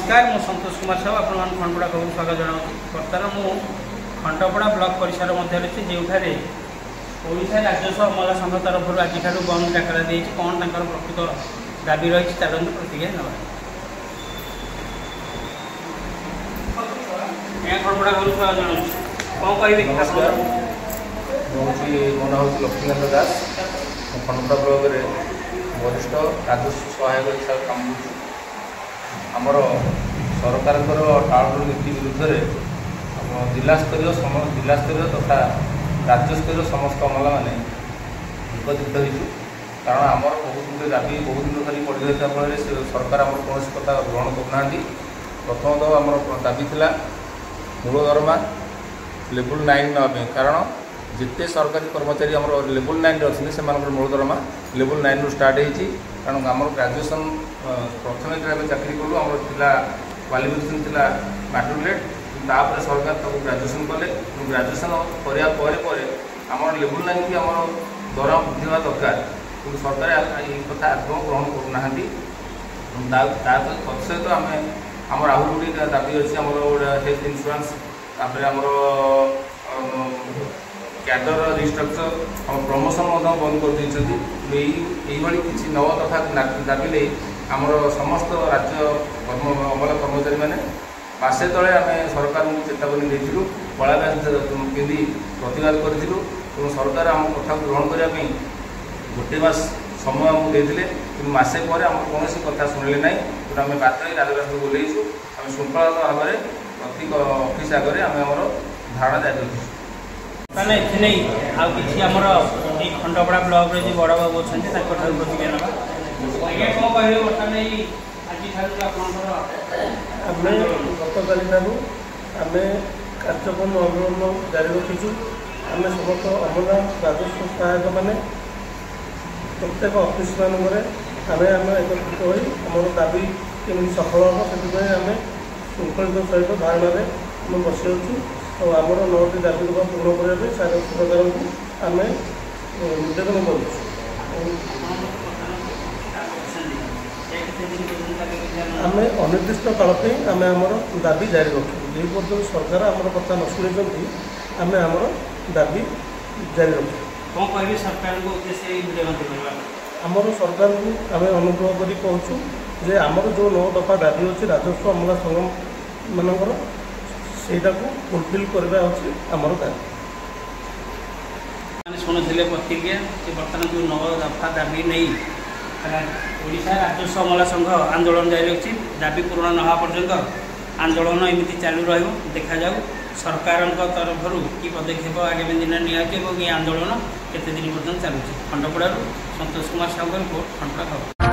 नमस्कार मु संतोष कुमार साहू आपण खंडपड़ा खबर स्वागत जनाऊँ। बर्तमान मु खंडपड़ा ब्लॉक परिसर मध्य जो ओडिशा राजस्व अमला संघ तरफ आज बंद डाकरा दी कौन तर प्रकृत दाबी रही चलते प्रतिक्रिया ना खंडपड़ा खबर स्वागत जनाऊँ। कौन कहे मो ना हूँ लक्ष्मीकांत दास खंडपड़ा ब्लॉक रे वरिष्ठ राजस्व सहायक हिसाब से काम कर आमर सरकार टाउन नीति विरुद्ध में जिलास्तरीय तथा राज्यस्तर समस्त अमला मैंने एकत्रित हो कारण आमर बहुत गुटे दाबी बहुत दिन धरी पड़ रही फल सरकार आम कौन कथा ग्रहण करना। प्रथमतः आम दाबी था मूल दरमा लेवल 9 नापे कारण जिते सरकारी कर्मचारी आम लेवल 9 अच्छे से मूल दरमा लेवल 9 रु स्टार्ट होती कारण आम ग्राजुएसन प्रथम जो चाकरी कलु आम क्वालिफिकेशन थी मैट्रिकुलेट तापर सरकार तक ग्राजुएसन कले ग्राजुएसन करापर आम लेवल 9 भी आम दरमा वृद्धि होगा दरकार कि सरकार ये कथा आदम ग्रहण करना। तत्सहित आम आम आहु गोटे दाबी अच्छी आम हेल्थ इंश्योरेंस कैडर रिस्ट्रक्चर आम प्रमोशन बंद कर किसी नव तथा दाबी ले आमर समस्त राज्य अमला कर्मचारी मैंने मासे तले आम सरकार को चेतावनी देलु कला पिंधि प्रतिवाद करूँ सरकार आम कथा ग्रहण करने गोटे मास समय आमको देते कि मसे पर आम कौन कथा शुणिले ना तो आम बाध्य राजराज बोलैसु आम श्रृंखला भाव में प्रत्येक ऑफिस आगे आम धारणा जारी रखी मैंने किसी आमर खंडपड़ा ब्लॉक रे जो बड़ बाबू अच्छा प्रतिक्रिया ना आज्ञा कौन कहे बर्तमान आम गतकाली आम कार्यक्रम आंदोलन जारी रखीचु। आम समस्त अमला राजस्व सहायक मैंने प्रत्येक ऑफिस मानक आम एकत्रित हो आम दाबी केमी सफल हम से आम श्रृंखलित सहित धारणा आम बसी तो आमर 9टी दाबी पूर्ण करने सरकार को आम निवेदन करूँ। आम अनिर्दिष्ट काल आम आमर दाबी जारी रखू जो पर्यटन सरकार आमर कथा न शुणी आम आमर दाबी जारी रखू। कौन कह सरकार को उद्देश्य आमर सरकार को आम अनुग्रह कर कहूँ जे आमर जो 9 दफा दाबी अच्छी राजस्व अमला संघ मानकर सेटा को फुलफिल करवा हूँ आमर कार्य। शुणुले प्रतिक्रिया बर्तमान जो 9 दफा दाबी नहीं ओडिशा राजस्व अमला संघ आंदोलन जारी रखी दाबी पूर्ण न होगा पर्यंत आंदोलन एमती चालू देखा जाऊ सरकार तरफ कि पदक्षेप आगामी दिन निहत ये आंदोलन केते दिन पर्यंत चलुची। खंडपड़ा संतोष कुमार साहू रिपोर्ट खंडपड़ा खबर।